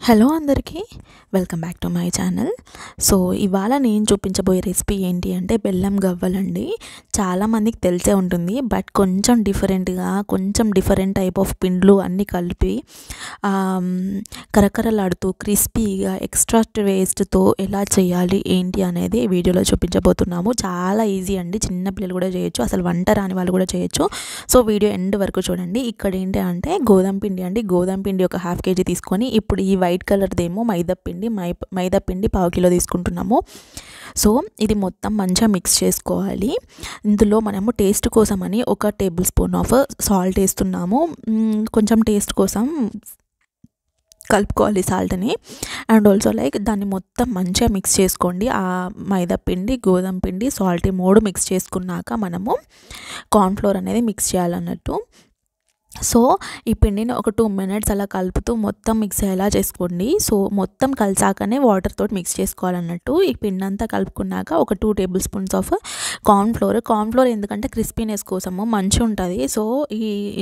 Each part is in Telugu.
హలో అందరికీ welcome back to my channel. So ఇవాళ నేను చూపించబోయే రెసిపీ ఏంటి అంటే బెల్లం గవ్వలండి. చాలామందికి తెలిసే ఉంటుంది, బట్ కొంచెం డిఫరెంట్ టైప్ ఆఫ్ పిండ్లు అన్నీ కలిపి కరకరలాడుతూ క్రిస్పీగా ఎక్స్ట్రా టేస్ట్తో ఎలా చేయాలి ఏంటి అనేది ఈ వీడియోలో చూపించబోతున్నాము. చాలా ఈజీ అండి, చిన్న పిల్లలు కూడా చేయొచ్చు, అసలు వంట రాని వాళ్ళు కూడా చేయొచ్చు. సో వీడియో ఎండ్ వరకు చూడండి. ఇక్కడ ఏంటి అంటే గోధుమ పిండి అండి. గోధుమ పిండి ఒక ½ కేజీ తీసుకొని ఇప్పుడు ఈ వైట్ కలర్దేమో మైదా పిండి 1/2 కిలో తీసుకుంటున్నాము. సో ఇది మొత్తం మంచిగా మిక్స్ చేసుకోవాలి. ఇందులో మనము టేస్ట్ కోసమని 1 టేబుల్ స్పూన్ ఆఫ్ సాల్ట్ వేస్తున్నాము. కొంచెం టేస్ట్ కోసం కలుపుకోవాలి సాల్ట్ని. అండ్ ఆల్సో దాన్ని మొత్తం మంచిగా మిక్స్ చేసుకోండి. ఆ మైదా పిండి, గోధుమ పిండి, సాల్ట్ 3 మిక్స్ చేసుకున్నాక మనము కార్న్ఫ్లోర్ అనేది మిక్స్ చేయాలన్నట్టు. సో ఈ పిండిని ఒక 2 మినిట్స్ అలా కలుపుతూ మొత్తం మిక్స్ అయ్యేలా చేసుకోండి. సో మొత్తం కలిసాకనే వాటర్ తోటి మిక్స్ చేసుకోవాలన్నట్టు. ఈ పిండి అంతా కలుపుకున్నాక ఒక 2 టేబుల్ స్పూన్స్ ఆఫ్ కార్న్ఫ్లోర్ ఎందుకంటే క్రిస్పీనెస్ కోసము మంచిగా ఉంటుంది. సో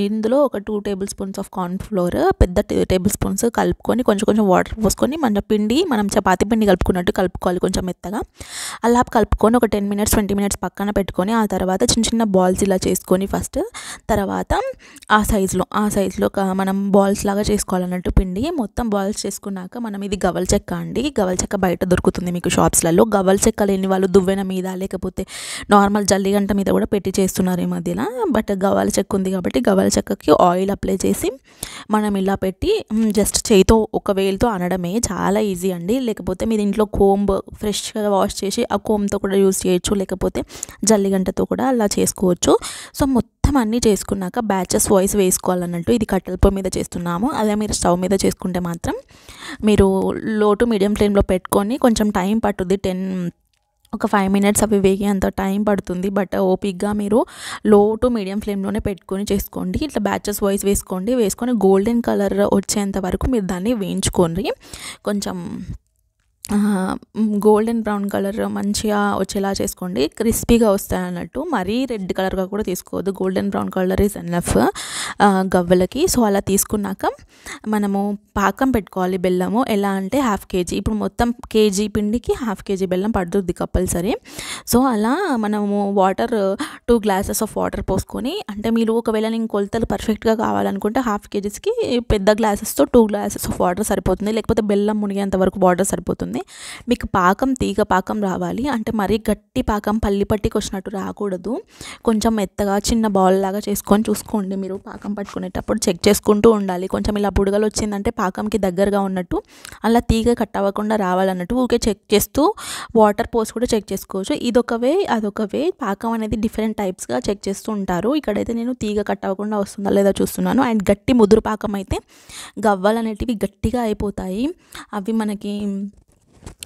ఇందులో ఒక 2 టేబుల్ స్పూన్స్ ఆఫ్ కార్న్ఫ్లోర్ పెద్ద టేబుల్ స్పూన్స్ కలుపుకొని కొంచెం వాటర్ పోసుకొని మన పిండి మనం చపాతీ పిండి కలుపుకున్నట్టు కలుపుకోవాలి కొంచెం మెత్తగా. అలా కలుపుకొని ఒక 10 మినిట్స్ 20 మినిట్స్ పక్కన పెట్టుకొని ఆ తర్వాత చిన్న బాల్స్ ఇలా చేసుకొని ఫస్ట్, తర్వాత ఆ సైజులో మనం బాల్స్ లాగా చేసుకోవాలన్నట్టు. పిండి మొత్తం బాల్స్ చేసుకున్నాక మనం ఇది గవల చెక్క అండి. గవల చెక్క బయట దొరుకుతుంది మీకు షాప్స్లలో. గవల చెక్క లేని వాళ్ళు దువ్వెన మీద లేకపోతే నార్మల్ జల్లిగంట మీద కూడా పెట్టి చేస్తున్నారు ఈ మధ్యలో. బట్ గవల చెక్క ఉంది కాబట్టి గవల చెక్కకి ఆయిల్ అప్లై చేసి మనం ఇలా పెట్టి జస్ట్ చేయితో ఒక వేలుతో అనడమే. చాలా ఈజీ అండి. లేకపోతే మీరు ఇంట్లో కోంబ్ ఫ్రెష్గా వాష్ చేసి ఆ కోంతో కూడా యూజ్ చేయొచ్చు, లేకపోతే జల్లిగంటతో కూడా అలా చేసుకోవచ్చు. సో మొత్తం అన్నీ చేసుకున్నాక బ్యాచెస్ వైస్ వేసుకోవాలన్నట్టు. ఇది కట్టెల పొయ్యి మీద చేస్తున్నాము. అదే మీరు స్టవ్ మీద చేసుకుంటే మాత్రం మీరు లో టు మీడియం ఫ్లేమ్లో పెట్టుకొని కొంచెం టైం పట్టుద్ది. ఒక 5 మినిట్స్ అవి వేగే అంత టైం పడుతుంది. బట్ ఓపిక్గా మీరు లో టు మీడియం ఫ్లేమ్లోనే పెట్టుకొని చేసుకోండి. ఇట్లా బ్యాచెస్ వైస్ వేసుకొని గోల్డెన్ కలర్ వచ్చేంత వరకు మీరు దాన్ని వేయించుకోండి. కొంచెం గోల్డెన్ బ్రౌన్ కలర్ మంచిగా వచ్చేలా చేసుకోండి. క్రిస్పీగా వస్తాయి అన్నట్టు. మరీ రెడ్ కలర్గా కూడా తీసుకోవద్దు. Golden brown colour is enough గవ్వలకి. సో అలా తీసుకున్నాక మనము పాకం పెట్టుకోవాలి బెల్లము. ఎలా అంటే ½ కేజీ, ఇప్పుడు మొత్తం కేజీ పిండికి ½ కేజీ బెల్లం పడుతుంది కంపల్సరీ. సో అలా మనము వాటర్ 2 గ్లాసెస్ ఆఫ్ వాటర్ పోసుకొని, అంటే మీరు ఒకవేళ నేను కొలతలు పర్ఫెక్ట్గా కావాలనుకుంటే ½ కేజీస్కి పెద్ద గ్లాసెస్తో 2 గ్లాసెస్ ఆఫ్ వాటర్ సరిపోతుంది, లేకపోతే బెల్లం మునిగేంత వరకు వాటర్ సరిపోతుంది. మీకు తీగ పాకం రావాలి అంటే మరీ గట్టి పాకం పల్లి పట్టికి వచ్చినట్టు రాకూడదు. కొంచెం మెత్తగా చిన్న బాల్ లాగా చేసుకొని చూసుకోండి. మీరు పాకం పట్టుకునేటప్పుడు చెక్ చేసుకుంటూ ఉండాలి. కొంచెం ఇలా బుడగలు వచ్చిందంటే పాకంకి దగ్గరగా ఉన్నట్టు, అలా తీగ కట్ అవ్వకుండా రావాలన్నట్టు. ఊరికే చెక్ చేస్తూ వాటర్ పోసి కూడా చెక్ చేసుకోవచ్చు. ఇదొక వే, అదొక వే. పాకం అనేది డిఫరెంట్ టైప్స్గా చెక్ చేస్తూ ఉంటారు. ఇక్కడైతే నేను తీగ కట్ అవ్వకుండా వస్తుందా లేదా చూస్తున్నాను. అండ్ గట్టి ముదురు పాకం అయితే గవ్వలు అనేటివి గట్టిగా అయిపోతాయి, అవి మనకి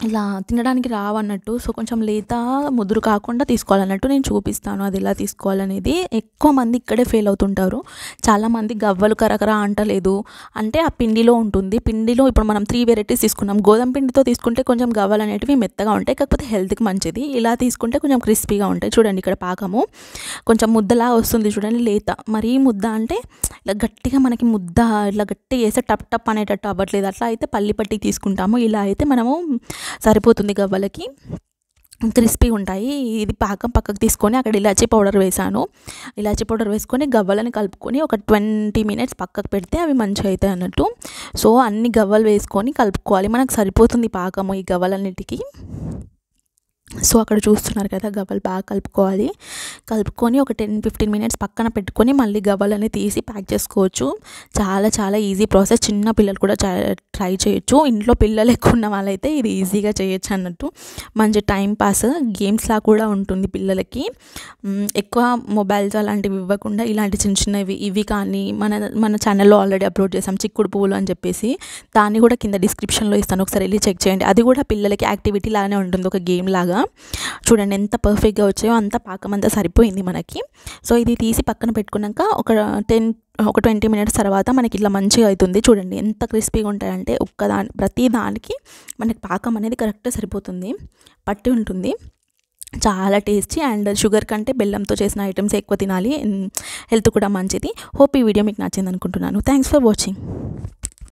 ఇలా తినడానికి రావన్నట్టు. సో కొంచెం లేత ముదురు కాకుండా తీసుకోవాలన్నట్టు నేను చూపిస్తాను అది ఎలా తీసుకోవాలనేది. ఎక్కువ మంది ఇక్కడే ఫెయిల్ అవుతుంటారు. చాలామంది గవ్వలు కరకర అంటలేదు అంటే ఆ పిండిలో ఉంటుంది. పిండిలో ఇప్పుడు మనం 3 వెరైటీస్ తీసుకున్నాం. గోధుమ పిండితో తీసుకుంటే కొంచెం గవ్వలు అనేటివి మెత్తగా ఉంటాయి, కాకపోతే హెల్త్కి మంచిది. ఇలా తీసుకుంటే కొంచెం క్రిస్పీగా ఉంటాయి. చూడండి ఇక్కడ పాకము కొంచెం ముద్దలా వస్తుంది చూడండి, లేత. మరీ ముద్ద అంటే ఇలా గట్టిగా మనకి ముద్ద ఇట్లా గట్టిగా వేస్తే టప్ అనేటట్టు అవ్వట్లేదు. అట్లా అయితే పల్లి పట్టి తీసుకుంటాము. ఇలా అయితే మనము సరిపోతుంది గవ్వలకి, క్రిస్పీ ఉంటాయి. ఇది పాకం పక్కకు తీసుకొని అక్కడ ఇలాచీ పౌడర్ వేసాను. ఇలాచీ పౌడర్ వేసుకొని గవ్వలని కలుపుకొని ఒక 20 మినిట్స్ పక్కకు పెడితే అవి మంచిగా అవుతాయి అన్నట్టు. సో అన్ని గవ్వలు వేసుకొని కలుపుకోవాలి. మనకు సరిపోతుంది పాకము ఈ గవ్వలన్నిటికీ. సో అక్కడ చూస్తున్నారు కదా, గవ్వలు బాగా కలుపుకొని ఒక 10-15 మినిట్స్ పక్కన పెట్టుకొని మళ్ళీ గవ్వలని తీసి ప్యాక్ చేసుకోవచ్చు. చాలా ఈజీ ప్రాసెస్. చిన్న పిల్లలు కూడా ట్రై చేయొచ్చు. ఇంట్లో పిల్లలు ఎక్కువ ఉన్న వాళ్ళైతే ఇది ఈజీగా చేయొచ్చు అన్నట్టు. మంచి టైం పాస్ గేమ్స్లా కూడా ఉంటుంది పిల్లలకి. ఎక్కువ మొబైల్స్ అలాంటివి ఇవ్వకుండా ఇలాంటి చిన్నవి ఇవి కానీ మన ఛానల్లో ఆల్రెడీ అప్లోడ్ చేసాం చిక్కుడు పువ్వులు అని చెప్పేసి. దాన్ని కూడా కింద డిస్క్రిప్షన్లో ఇస్తాను, ఒకసారి వెళ్ళి చెక్ చేయండి. అది కూడా పిల్లలకి యాక్టివిటీ లాగానే ఉంటుంది, ఒక గేమ్ లాగా. చూడండి ఎంత పర్ఫెక్ట్గా వచ్చాయో, అంత పాకం అంతా సరిపోయింది మనకి. సో ఇది తీసి పక్కన పెట్టుకున్నాక ఒక 20 మినిట్స్ తర్వాత మనకి ఇట్లా మంచిగా అవుతుంది. చూడండి ఎంత క్రిస్పీగా ఉంటాయంటే ప్రతి దానికి మనకి పాకం అనేది కరెక్ట్గా సరిపోతుంది, పట్టి ఉంటుంది. చాలా టేస్టీ. అండ్ షుగర్ కంటే బెల్లంతో చేసిన ఐటమ్స్ ఎక్కువ తినాలి, హెల్త్ కూడా మంచిది. హోప్ ఈ వీడియో మీకు నచ్చింది అనుకుంటున్నాను. Thanks for watching.